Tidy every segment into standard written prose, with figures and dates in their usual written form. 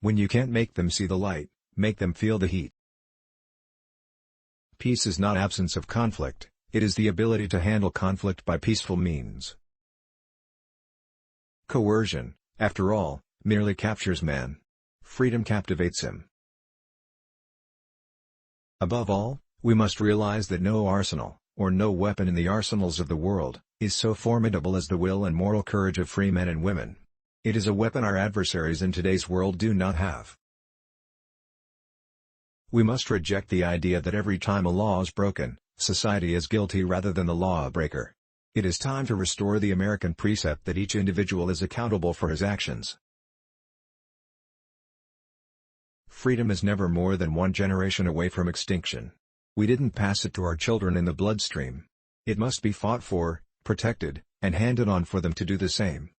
When you can't make them see the light, make them feel the heat. Peace is not absence of conflict, it is the ability to handle conflict by peaceful means. Coercion, after all, merely captures man. Freedom captivates him. Above all, we must realize that no arsenal, or no weapon in the arsenals of the world, is so formidable as the will and moral courage of free men and women. It is a weapon our adversaries in today's world do not have. We must reject the idea that every time a law is broken, society is guilty rather than the lawbreaker. It is time to restore the American precept that each individual is accountable for his actions. Freedom is never more than one generation away from extinction. We didn't pass it to our children in the bloodstream. It must be fought for, protected, and handed on for them to do the same.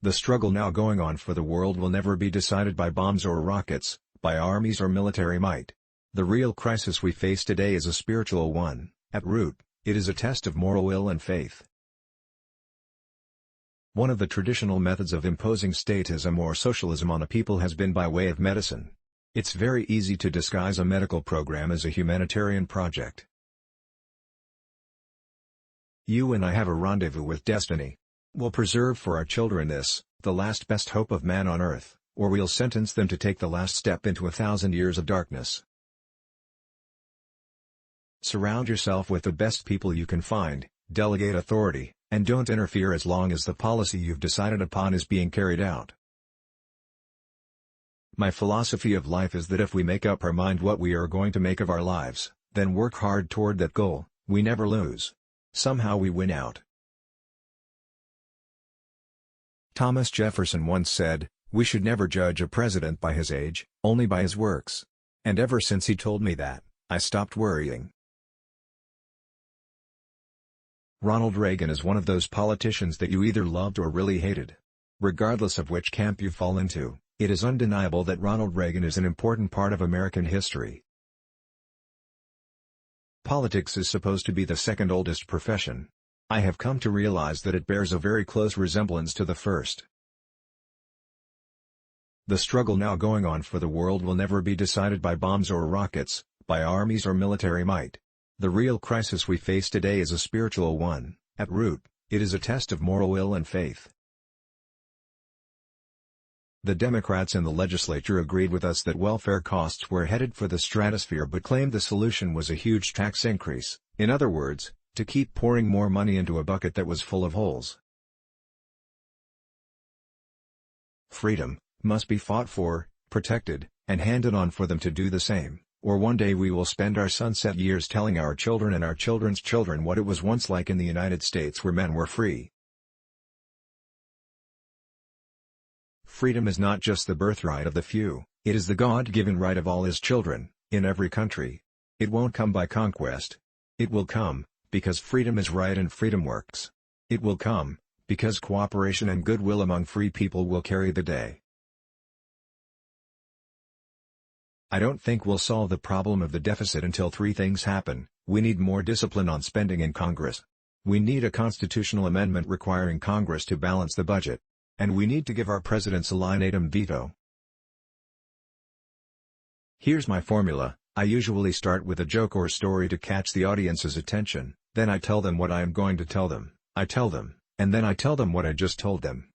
The struggle now going on for the world will never be decided by bombs or rockets, by armies or military might. The real crisis we face today is a spiritual one. At root, it is a test of moral will and faith. One of the traditional methods of imposing statism or socialism on a people has been by way of medicine. It's very easy to disguise a medical program as a humanitarian project. You and I have a rendezvous with destiny. We'll preserve for our children this, the last best hope of man on earth, or we'll sentence them to take the last step into 1,000 years of darkness. Surround yourself with the best people you can find, delegate authority, and don't interfere as long as the policy you've decided upon is being carried out. My philosophy of life is that if we make up our mind what we are going to make of our lives, then work hard toward that goal, we never lose. Somehow we win out. Thomas Jefferson once said, "We should never judge a president by his age, only by his works." And ever since he told me that, I stopped worrying. Ronald Reagan is one of those politicians that you either loved or really hated. Regardless of which camp you fall into, it is undeniable that Ronald Reagan is an important part of American history. Politics is supposed to be the second oldest profession. I have come to realize that it bears a very close resemblance to the first. The struggle now going on for the world will never be decided by bombs or rockets, by armies or military might. The real crisis we face today is a spiritual one. At root, it is a test of moral will and faith. The Democrats in the legislature agreed with us that welfare costs were headed for the stratosphere but claimed the solution was a huge tax increase, in other words, to keep pouring more money into a bucket that was full of holes. Freedom must be fought for, protected, and handed on for them to do the same, or one day we will spend our sunset years telling our children and our children's children what it was once like in the United States where men were free. Freedom is not just the birthright of the few, it is the God-given right of all his children, in every country. It won't come by conquest. It will come, because freedom is right and freedom works. It will come, because cooperation and goodwill among free people will carry the day. I don't think we'll solve the problem of the deficit until three things happen. We need more discipline on spending in Congress. We need a constitutional amendment requiring Congress to balance the budget. And we need to give our presidents a line item veto. Here's my formula. I usually start with a joke or story to catch the audience's attention, then I tell them what I am going to tell them, I tell them, and then I tell them what I just told them.